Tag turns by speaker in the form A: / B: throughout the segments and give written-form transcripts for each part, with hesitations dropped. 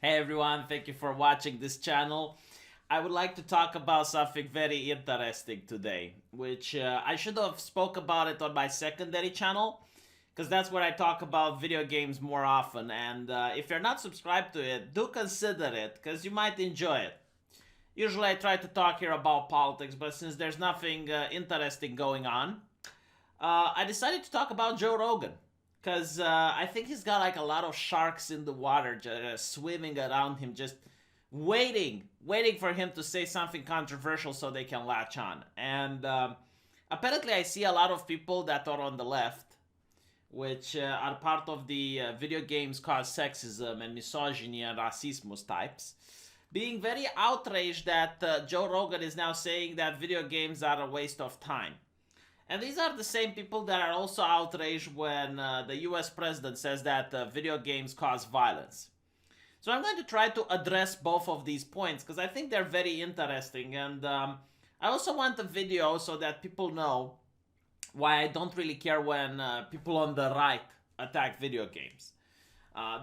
A: Hey everyone, thank you for watching this channel. I would like to talk about something very interesting today, which I should have spoke about it on my secondary channel, because that's where I talk about video games more often. And if you're not subscribed to it, do consider it, because you might enjoy it. Usually I try to talk here about politics, but since there's nothing interesting going on, I decided to talk about Joe Rogan. Because I think he's got like a lot of sharks in the water just swimming around him, just waiting for him to say something controversial so they can latch on. And apparently, I see a lot of people that are on the left, which are part of the video games cause sexism and misogyny and racismus types, being very outraged that Joe Rogan is now saying that video games are a waste of time. And these are the same people that are also outraged when the US president says that video games cause violence. So I'm going to try to address both of these points because I think they're very interesting. And I also want a video so that people know why I don't really care when people on the right attack video games.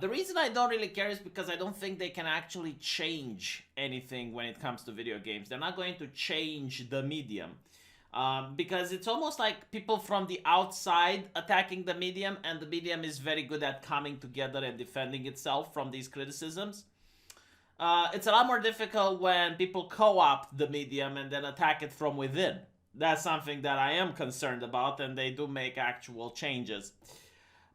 A: The reason I don't really care is because I don't think they can actually change anything when it comes to video games. They're not going to change the medium. Because it's almost like people from the outside attacking the medium, and the medium is very good at coming together and defending itself from these criticisms. It's a lot more difficult when people co-opt the medium and then attack it from within. That's something that I am concerned about, and they do make actual changes.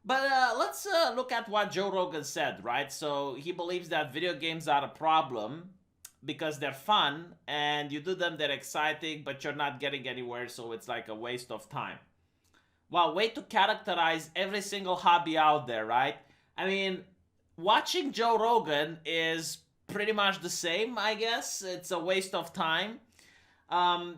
A: But let's look at what Joe Rogan said, right? So he believes that video games are a problem because they're fun, and you do them, they're exciting, but you're not getting anywhere, so it's like a waste of time. Well, way to characterize every single hobby out there, right? I mean, watching Joe Rogan is pretty much the same, I guess. It's a waste of time.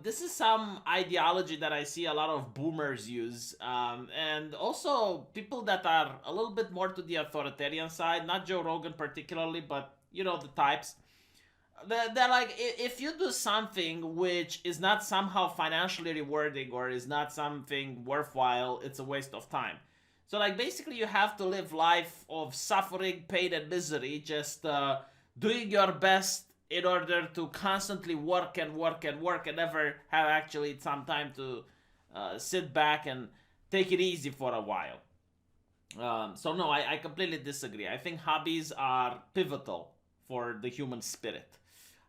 A: This is some ideology that I see a lot of boomers use, and also people that are a little bit more to the authoritarian side, not Joe Rogan particularly, but you know the types. They're like, if you do something which is not somehow financially rewarding or is not something worthwhile, it's a waste of time. So like basically you have to live life of suffering, pain and misery, just doing your best in order to constantly work and work and work and never have actually some time to sit back and take it easy for a while. So no, I completely disagree. I think hobbies are pivotal for the human spirit.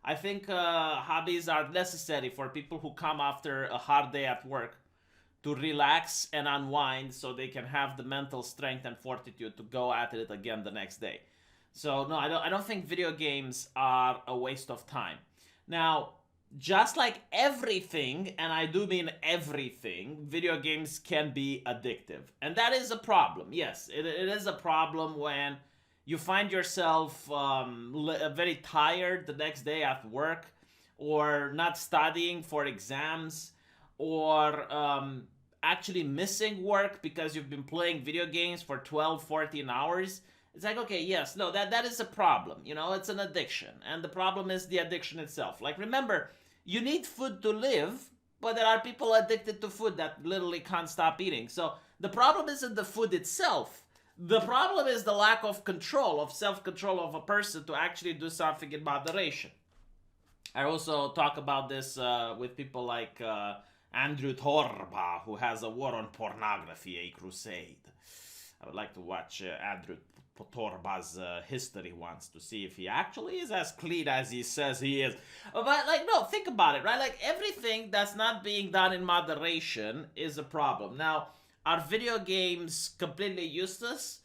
A: I think hobbies are necessary for people who come after a hard day at work to relax and unwind so they can have the mental strength and fortitude to go at it again the next day. So no, I don't think video games are a waste of time. Now, just like everything, and I do mean everything, video games can be addictive. And that is a problem. Yes, it is a problem when you find yourself very tired the next day at work, or not studying for exams, or actually missing work because you've been playing video games for 12, 14 hours. It's like, okay, yes, no, that is a problem. You know, it's an addiction. And the problem is the addiction itself. Like, remember, you need food to live, but there are people addicted to food that literally can't stop eating. So the problem isn't the food itself. The problem is the lack of control, of self-control of a person to actually do something in moderation. I also talk about this with people like Andrew Torba, who has a war on pornography, a crusade. I would like to watch Andrew Torba's history once to see if he actually is as clean as he says he is. But like, no, think about it, right? Like everything that's not being done in moderation is a problem. Now, are video games completely useless?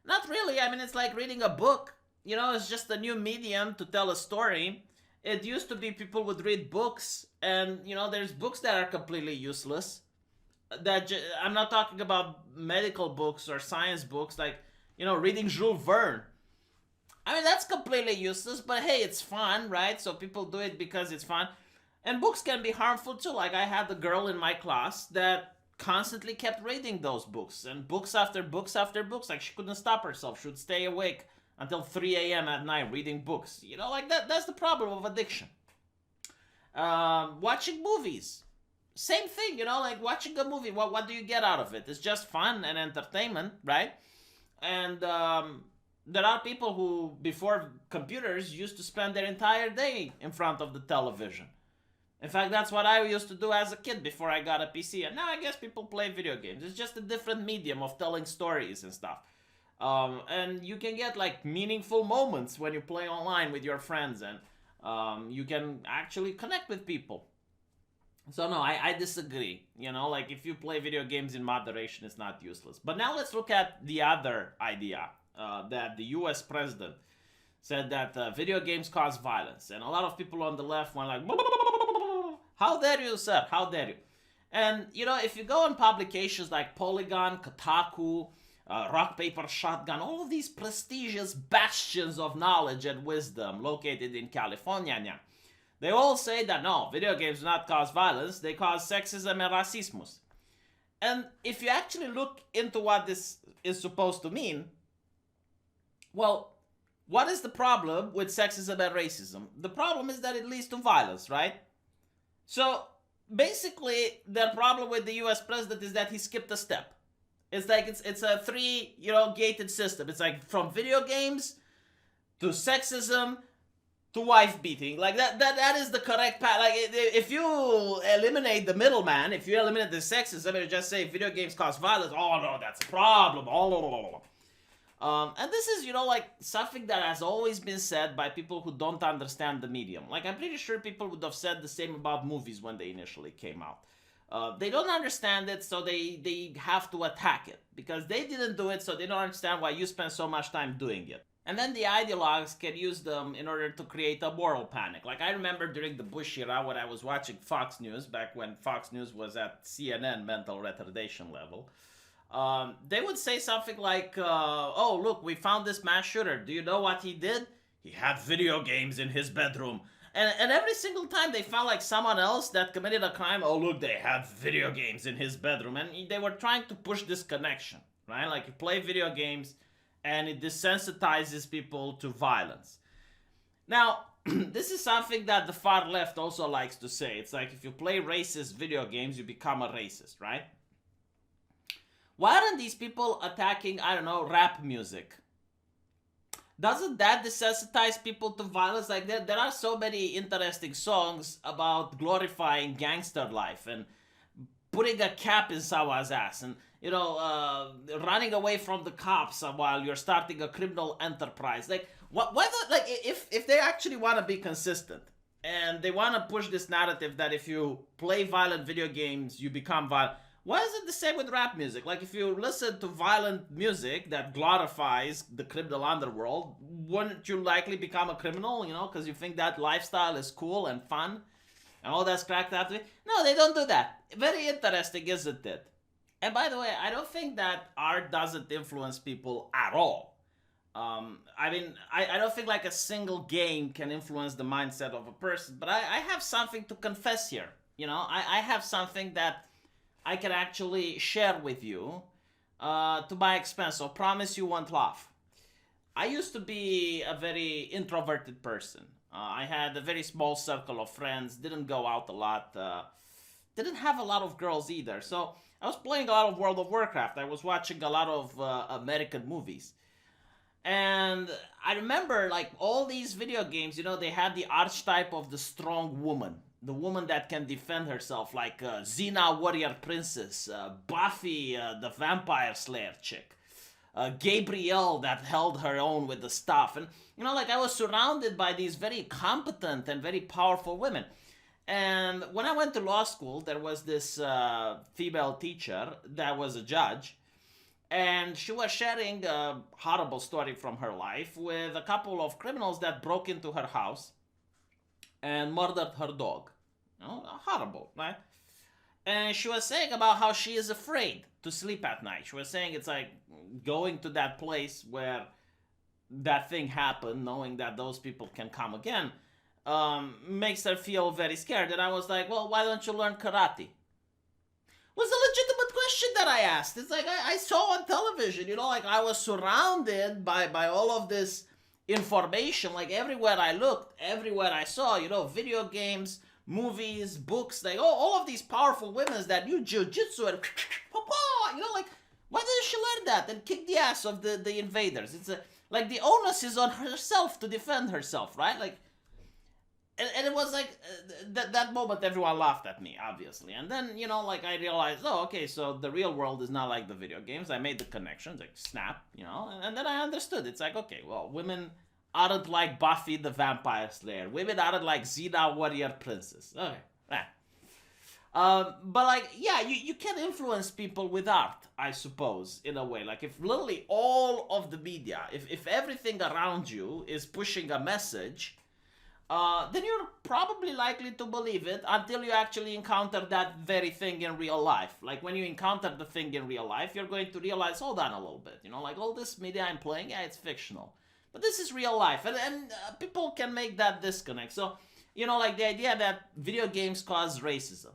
A: Not really. I mean, it's like reading a book. You know, it's just a new medium to tell a story. It used to be people would read books, and, you know, there's books that are completely useless. I'm not talking about medical books or science books, like, you know, reading Jules Verne. I mean, that's completely useless, but hey, it's fun, right? So people do it because it's fun. And books can be harmful too. Like, I had a girl in my class that constantly kept reading those books, and books after books after books. Like, she couldn't stop herself. She would stay awake until 3 a.m. at night reading books. You know, like that's the problem of addiction. Watching movies. Same thing, you know, like watching a movie. What do you get out of it? It's just fun and entertainment, right? And There are people who, before computers, used to spend their entire day in front of the television. In fact, that's what I used to do as a kid before I got a PC. And now I guess people play video games. It's just a different medium of telling stories and stuff. And you can get like meaningful moments when you play online with your friends, and you can actually connect with people. So no, I disagree. You know, like if you play video games in moderation, it's not useless. But now let's look at the other idea that the U.S. president said that video games cause violence, and a lot of people on the left went like, "How dare you, sir? How dare you?" And you know, if you go on publications like Polygon, Kotaku, Rock Paper Shotgun, all of these prestigious bastions of knowledge and wisdom located in California, they all say that no, video games do not cause violence, they cause sexism and racism. And if you actually look into what this is supposed to mean, well, what is the problem with sexism and racism? The problem is that it leads to violence, right? So basically, the problem with the US president is that he skipped a step. It's like it's a three, gated system. It's like from video games to sexism to wife beating. Like that is the correct path. Like if you eliminate the middleman, if you eliminate the sexism and just say video games cause violence, oh no, that's a problem. And this is, like something that has always been said by people who don't understand the medium. Like I'm pretty sure people would have said the same about movies when they initially came out. They don't understand it, so they have to attack it. Because they didn't do it, so they don't understand why you spend so much time doing it. And then the ideologues can use them in order to create a moral panic. Like I remember during the Bush era when I was watching Fox News, back when Fox News was at CNN mental retardation level. They would say something like, oh, look, we found this mass shooter. Do you know what he did? He had video games in his bedroom. And every single time they found like someone else that committed a crime, oh, look, they had video games in his bedroom. And they were trying to push this connection, right? Like you play video games and it desensitizes people to violence. Now, this is something that the far left also likes to say. It's like if you play racist video games, you become a racist, right? Why aren't these people attacking, I don't know, rap music? Doesn't that desensitize people to violence? Like there are so many interesting songs about glorifying gangster life and putting a cap in someone's ass and, running away from the cops while you're starting a criminal enterprise. Like, why not, like, if they actually want to be consistent and they want to push this narrative that if you play violent video games, you become violent. Why is it the same with rap music? Like, if you listen to violent music that glorifies the criminal underworld, wouldn't you likely become a criminal, because you think that lifestyle is cool and fun and all that's cracked up to it? No, they don't do that. Very interesting, isn't it? And by the way, I don't think that art doesn't influence people at all. I don't think like a single game can influence the mindset of a person, but I have something to confess here. I have something that I can actually share with you to my expense, so promise you won't laugh. I used to be a very introverted person. I had a very small circle of friends, didn't go out a lot, didn't have a lot of girls either. So I was playing a lot of World of Warcraft. I was watching a lot of American movies. And I remember like all these video games, they had the archetype of the strong woman. The woman that can defend herself, like Xena Warrior Princess, Buffy the Vampire Slayer chick, Gabrielle that held her own with the stuff. And, I was surrounded by these very competent and very powerful women. And when I went to law school, there was this female teacher that was a judge. And she was sharing a horrible story from her life with a couple of criminals that broke into her house and murdered her dog. Horrible, right? And she was saying about how she is afraid to sleep at night. She was saying it's like going to that place where that thing happened, knowing that those people can come again, makes her feel very scared. And I was like, well, why don't you learn karate? Was a legitimate question that I asked. It's like I saw on television, I was surrounded by all of this information. Like everywhere I looked, everywhere I saw, video games, movies, books, like all of these powerful women that knew jiu-jitsu and why didn't she learn that and kick the ass of the invaders? Like the onus is on herself to defend herself, right? Like, and it was like that moment everyone laughed at me, obviously, and then like I realized, oh, okay, so the real world is not like the video games. I made the connections, like snap, and then I understood. It's like, okay, well, women aren't like Buffy the Vampire Slayer. Women aren't like Xena Warrior Princess. Okay, but like, yeah, you can influence people with art, I suppose, in a way. Like if literally all of the media, if everything around you is pushing a message, then you're probably likely to believe it until you actually encounter that very thing in real life. Like when you encounter the thing in real life, you're going to realize, hold on a little bit, like all this media I'm playing, yeah, it's fictional. But this is real life, and people can make that disconnect. So, like the idea that video games cause racism.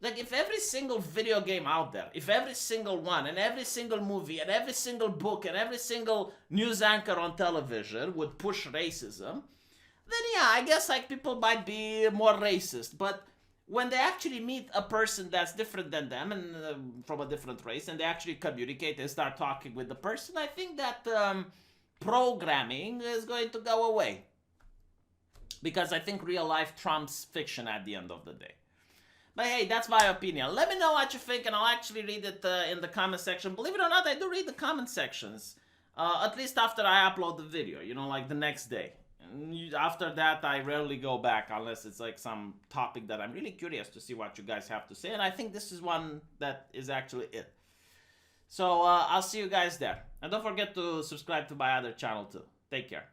A: Like if every single video game out there, if every single one, and every single movie, and every single book, and every single news anchor on television would push racism, then yeah, I guess like people might be more racist. But when they actually meet a person that's different than them and from a different race, and they actually communicate and start talking with the person, I think that programming is going to go away. Because I think real life trumps fiction at the end of the day. But hey, that's my opinion. Let me know what you think, and I'll actually read it in the comment section. Believe it or not, I do read the comment sections. At least after I upload the video, like the next day. And after that, I rarely go back unless it's like some topic that I'm really curious to see what you guys have to say. And I think this is one that is actually it. So I'll see you guys there. And don't forget to subscribe to my other channel too. Take care.